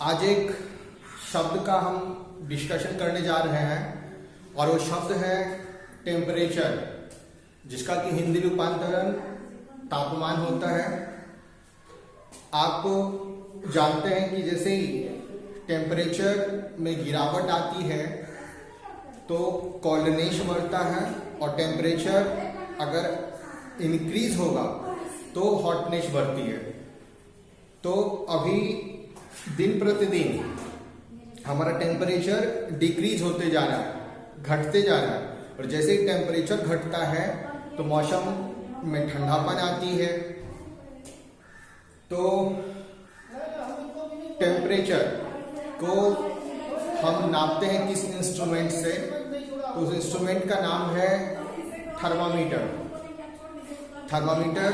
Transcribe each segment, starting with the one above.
आज एक शब्द का हम डिस्कशन करने जा रहे हैं और वो शब्द है टेम्परेचर, जिसका कि हिंदी रूपांतरण तापमान होता है। आप जानते हैं कि जैसे ही टेम्परेचर में गिरावट आती है तो कोल्डनेस बढ़ता है, और टेम्परेचर अगर इंक्रीज होगा तो हॉटनेस बढ़ती है। तो अभी दिन प्रतिदिन हमारा टेम्परेचर डिक्रीज होते जा रहा है, घटते जा रहा है, और जैसे ही टेम्परेचर घटता है तो मौसम में ठंडापन आती है। तो टेम्परेचर को हम नापते हैं किस इंस्ट्रूमेंट से? तो उस इंस्ट्रूमेंट का नाम है थर्मामीटर। थर्मामीटर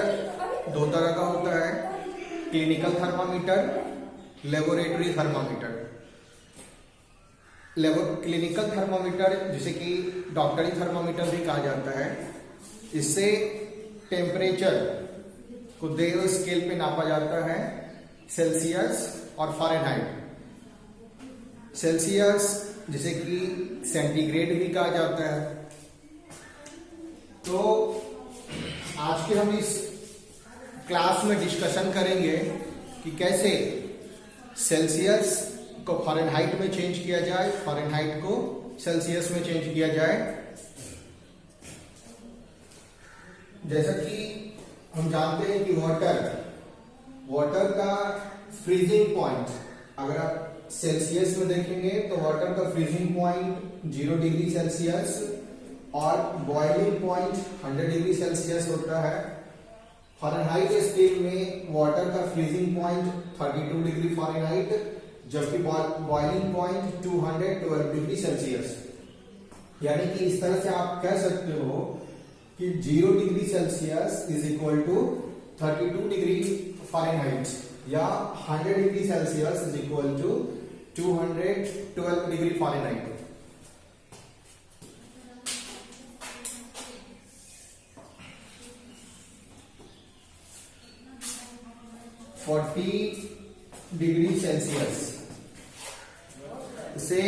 दो तरह का होता है, clinical thermometer, laboratory thermometer. Clinical thermometer, जिसे कि डॉक्टरी थर्मामीटर भी कहा जाता है, इससे टेम्परेचर को दिए हुए स्केल पे नापा जाता है सेल्सियस और फ़ारेनहाइट। सेल्सियस जिसे कि सेंटीग्रेड भी कहा जाता है। तो आज के हम इस क्लास में डिस्कशन करेंगे कि कैसे सेल्सियस को फ़ारेनहाइट में चेंज किया जाए, फ़ारेनहाइट को सेल्सियस में चेंज किया जाए। जैसा कि हम जानते हैं कि वाटर का फ्रीजिंग पॉइंट, अगर आप सेल्सियस में देखेंगे तो वाटर का फ्रीजिंग पॉइंट 0 डिग्री सेल्सियस और बॉइलिंग पॉइंट 100 डिग्री सेल्सियस होता है। फ़ारेनहाइट स्केल में वाटर का फ्रीजिंग पॉइंट 32 डिग्री फ़ारेनहाइट, जबकि बॉइलिंग पॉइंट 212 डिग्री सेल्सियस। यानी कि इस तरह से आप कह सकते हो कि 0 degree Celsius is equal to 32 degree Fahrenheit, या 100 degree Celsius is equal to 212 degree Fahrenheit. Degree Celsius इसे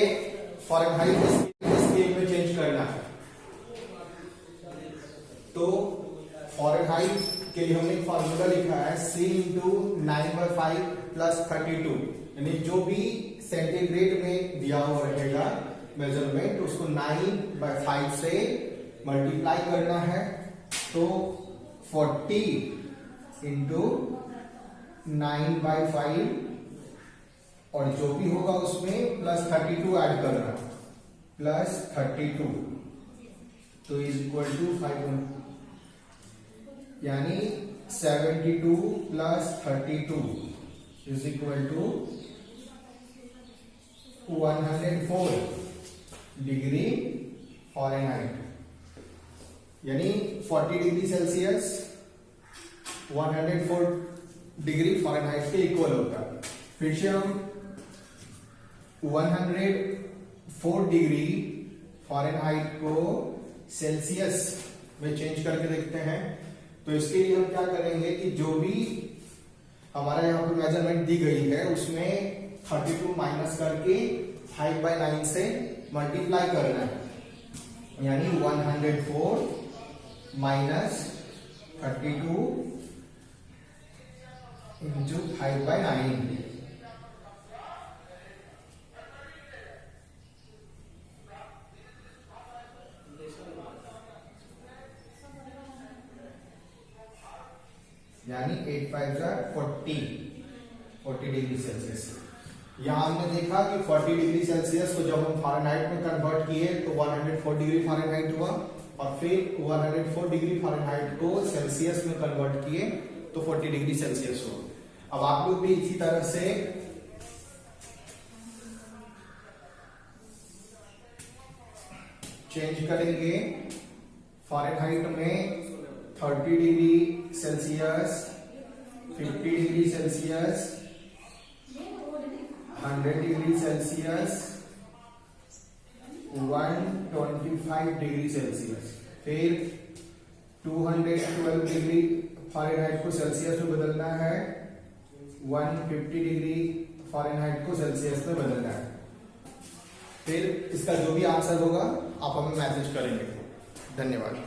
फ़ारेनहाइट स्केल में चेंज करना है। तो फ़ारेनहाइट के लिए हमने एक फार्मूला लिखा है, C इंटू 9/5 प्लस 32, यानी जो भी सेंटीग्रेड में दिया हुआ रहेगा मेजरमेंट, उसको 9/5 से मल्टीप्लाई करना है। तो 40 इंटू 9/5, और जो भी होगा उसमें प्लस 32 ऐड करना, प्लस 32, तो इज इक्वल टू 5, यानी 72 plus 32 is equal to 104 degree Fahrenheit. यानी 40 डिग्री सेल्सियस 104 डिग्री फ़ारेनहाइट के इक्वल होता है। फिर से हम 104 डिग्री फ़ारेनहाइट को सेल्सियस में चेंज करके देखते हैं। तो इसके लिए हम क्या करेंगे कि जो भी हमारा यहाँ पर मेजरमेंट दी गई है उसमें 32 माइनस करके 5/9 से मल्टीप्लाई करना है, यानी 104 माइनस 32 इंटू 5/9। यानी 8/5 40 डिग्री सेल्सियस। यहां हमने देखा कि 40 डिग्री सेल्सियस को जब हम फ़ारेनहाइट में कन्वर्ट किए तो 104 डिग्री फ़ारेनहाइट हुआ, और फिर 104 डिग्री फ़ारेनहाइट को सेल्सियस में कन्वर्ट किए तो 40 डिग्री सेल्सियस हुआ। अब आप लोग भी इसी तरह से चेंज करेंगे। फ़ारेनहाइट में 30 degree Celsius, 50 degree Celsius, 100 degree Celsius, 125 degree Celsius, फिर 212 डिग्री फ़ारेनहाइट को सेल्सियस में बदलना है, 150 डिग्री फ़ारेनहाइट को सेल्सियस में बदलना है। फिर इसका जो भी आंसर होगा आप हमें मैसेज करेंगे। धन्यवाद।